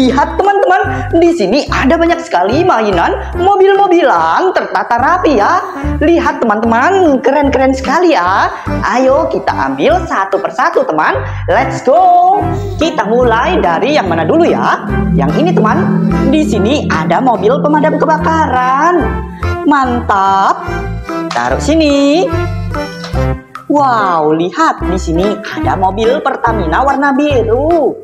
lihat teman-teman, di sini ada banyak sekali mainan mobil-mobilan tertata rapi ya. Lihat teman-teman, keren-keren sekali ya. Ayo kita ambil satu persatu teman. Let's go. Kita mulai dari yang mana dulu ya? Yang ini teman. Di sini ada mobil pemadam kebakaran. Mantap. Taruh sini. Wow, lihat di sini ada mobil Pertamina warna biru.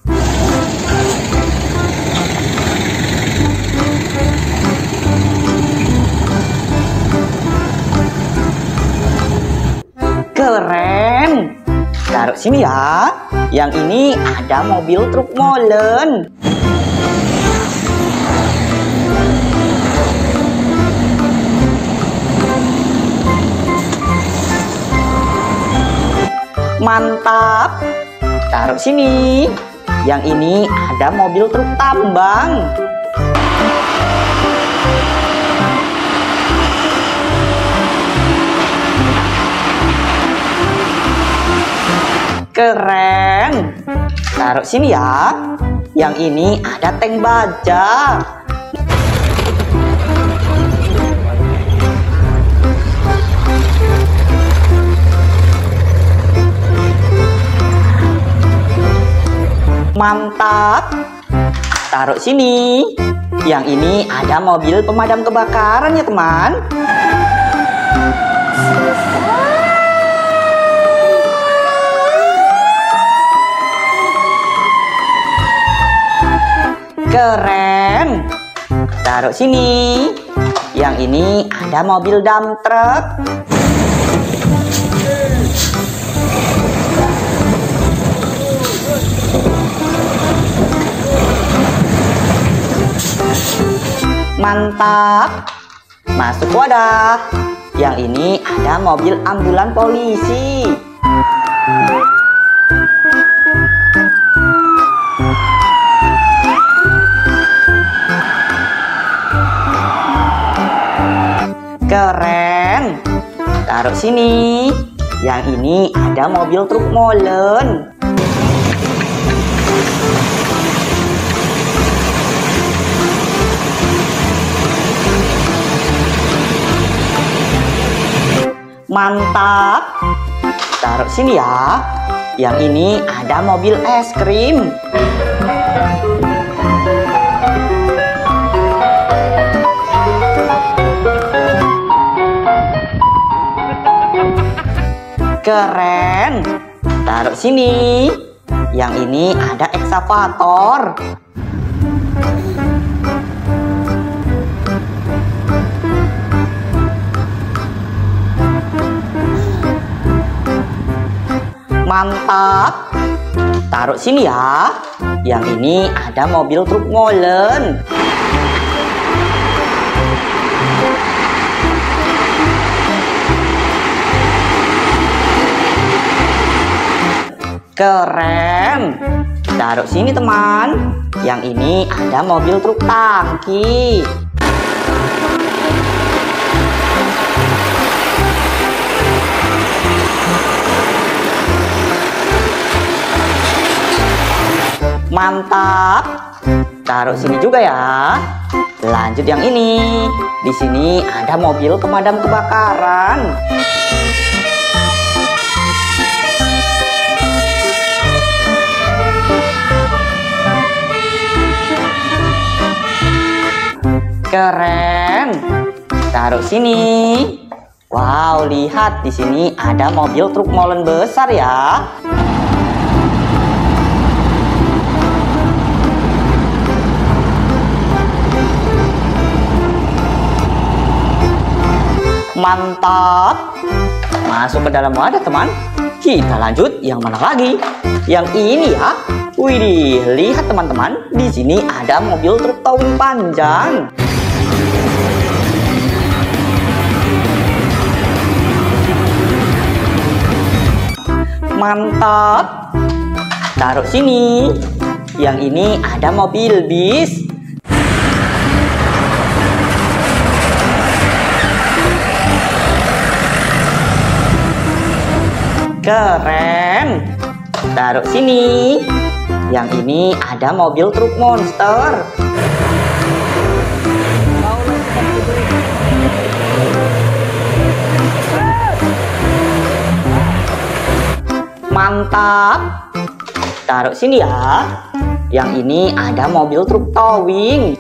Keren. Taruh sini ya. Yang ini ada mobil truk molen. Mantap. Taruh sini. Yang ini ada mobil truk tambang. Keren. Taruh sini ya. Yang ini ada tank baja. Mantap. Taruh sini. Yang ini ada mobil pemadam kebakaran ya teman. Keren. Taruh sini. Yang ini ada mobil dump truck. Mantap. Masuk wadah. Yang ini ada mobil ambulan polisi. Keren. Taruh sini. Yang ini ada mobil truk molen. Mantap. Taruh sini ya. Yang ini ada mobil es krim. Keren. Taruh sini. Yang ini ada ekskavator. Mantap. Taruh sini ya. Yang ini ada mobil truk molen. Keren. Taruh sini teman. Yang ini ada mobil truk tangki. Mantap. Taruh sini juga ya. Lanjut yang ini. Di sini ada mobil pemadam kebakaran. Keren. Taruh sini. Wow, lihat di sini ada mobil truk molen besar ya. Mantap. Masuk ke dalam wadah teman. Kita lanjut yang mana lagi? Yang ini ya. Widih, lihat teman-teman. Di sini ada mobil truk towing panjang. Mantap. Taruh sini. Yang ini ada mobil bis. Keren. Taruh sini. Yang ini ada mobil truk monster. Mantap. Taruh sini ya. Yang ini ada mobil truk towing.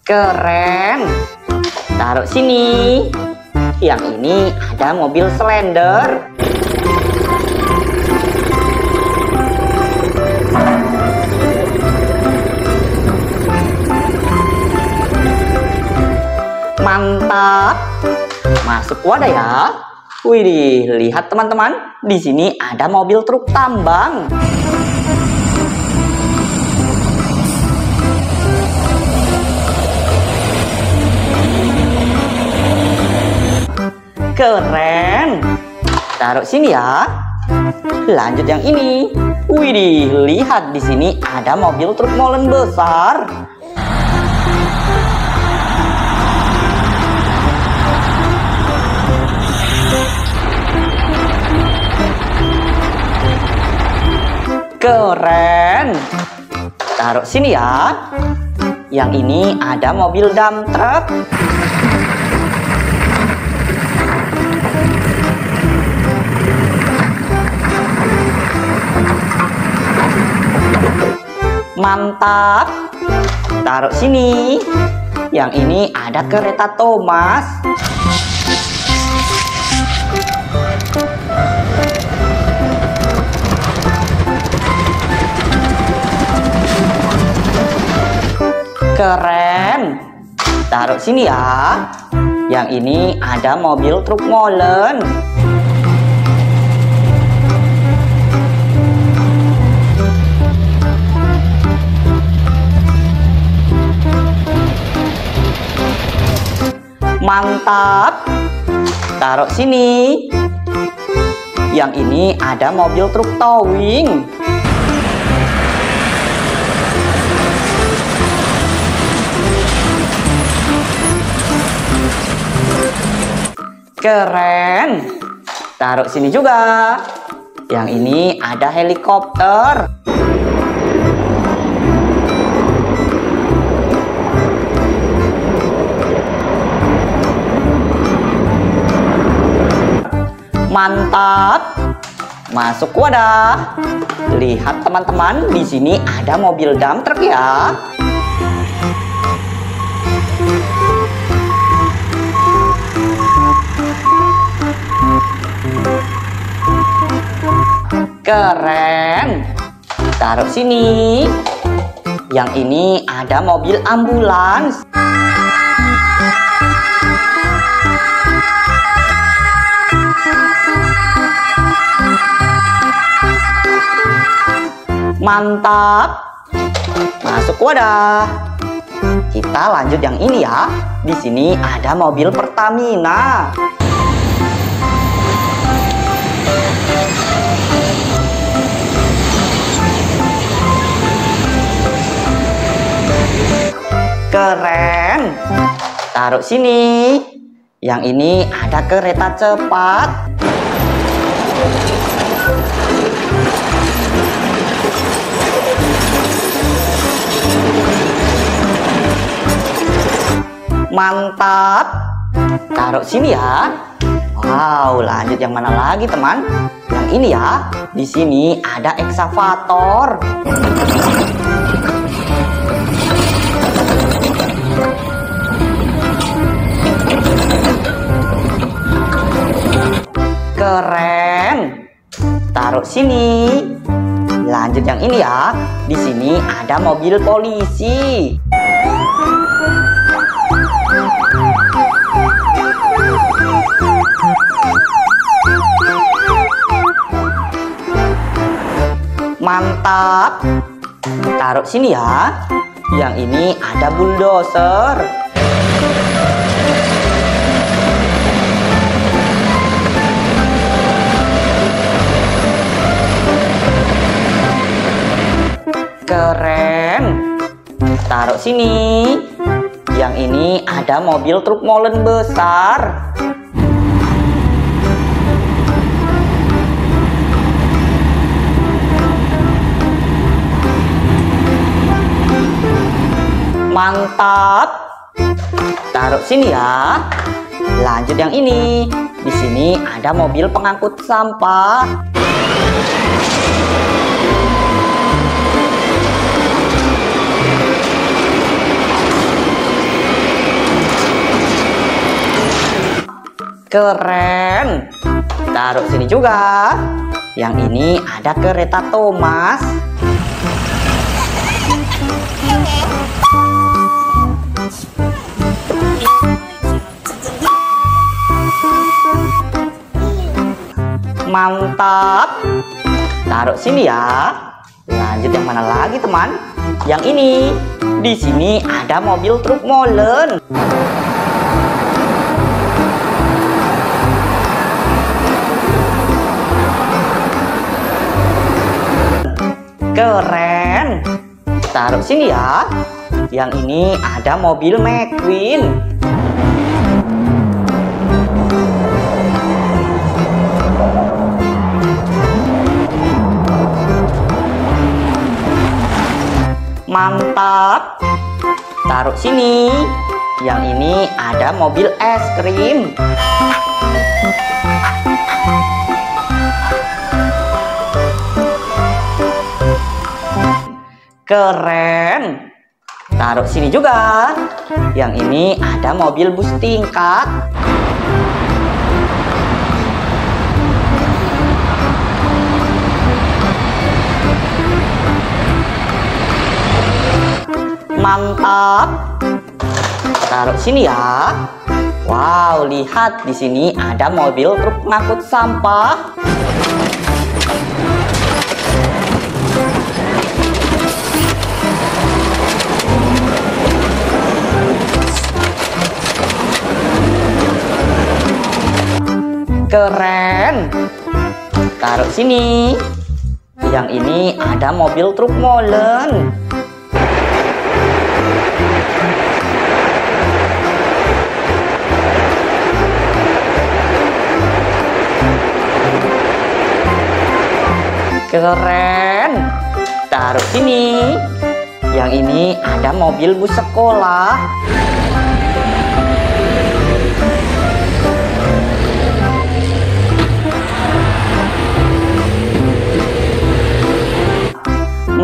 Keren. Taruh sini. Yang ini ada mobil Slender. Mantap. Masuk wadah ya. Widih, lihat teman-teman, di sini ada mobil truk tambang. Keren. Taruh sini ya. Lanjut yang ini. Widih, lihat di sini ada mobil truk molen besar. Keren. Taruh sini ya. Yang ini ada mobil dump truck. Mantap. Taruh sini. Yang ini ada kereta Thomas. Keren. Taruh sini ya. Yang ini ada mobil truk molen. Mantap. Taruh sini. Yang ini ada mobil truk towing. Keren. Taruh sini juga. Yang ini ada helikopter. Mantap. Masuk wadah. Lihat teman-teman, di sini ada mobil dump truck ya. Keren. Taruh sini. Yang ini ada mobil ambulans. Mantap. Masuk wadah. Kita lanjut yang ini ya. Di sini ada mobil Pertamina. Keren. Taruh sini. Yang ini ada kereta cepat. Mantap. Taruh sini ya. Wow, lanjut yang mana lagi teman? Yang ini ya. Di sini ada eksavator. Keren. Taruh sini. Lanjut yang ini ya. Di sini ada mobil polisi. Mantap. Taruh sini ya. Yang ini ada bulldozer. Keren. Taruh sini. Yang ini ada mobil truk molen besar. Mantap. Taruh sini ya. Lanjut yang ini. Di sini ada mobil pengangkut sampah. Keren. Taruh sini juga. Yang ini ada kereta Thomas. Mantap. Taruh sini ya. Lanjut yang mana lagi, teman? Yang ini. Di sini ada mobil truk molen. Keren. Taruh sini ya. Yang ini ada mobil McQueen. Mantap. Taruh sini. Yang ini ada mobil es krim. Keren. Taruh sini juga. Yang ini ada mobil bus tingkat. Mantap. Taruh sini ya. Wow, lihat di sini ada mobil truk pengangkut sampah. Keren. Taruh sini. Yang ini ada mobil truk molen. Keren. Taruh sini. Yang ini ada mobil bus sekolah.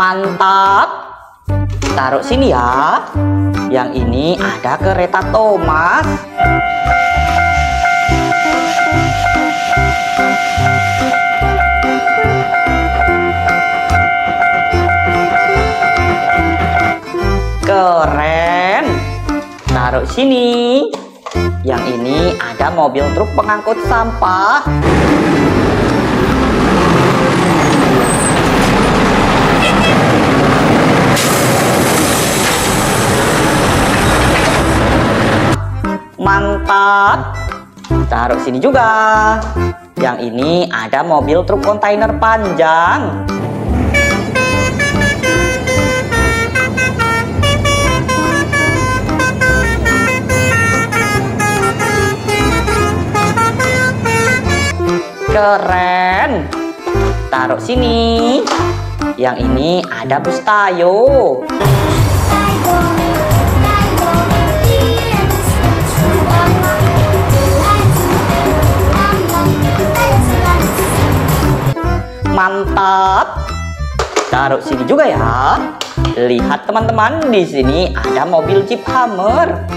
Mantap. Taruh sini ya. Yang ini ada kereta Thomas. Keren. Taruh sini. Yang ini ada mobil truk pengangkut sampah. Mantap. Taruh sini juga. Yang ini ada mobil truk kontainer panjang. Keren. Taruh sini. Yang ini ada bus Tayo. Mantap. Taruh sini juga ya. Lihat teman-teman, di sini ada mobil Jeep Hummer.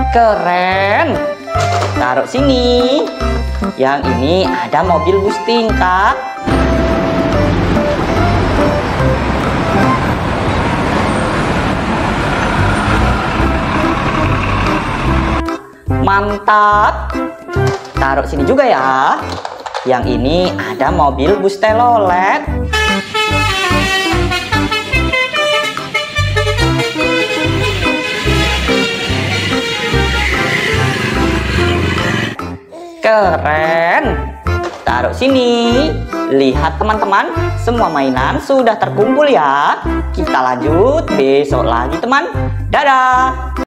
Keren. Taruh sini. Yang ini ada mobil bus tingkat. Mantap. Taruh sini juga ya. Yang ini ada mobil bus telolet. Keren. taruh sini. Lihat teman-teman, semua mainan sudah terkumpul ya. Kita lanjut besok lagi teman. Dadah.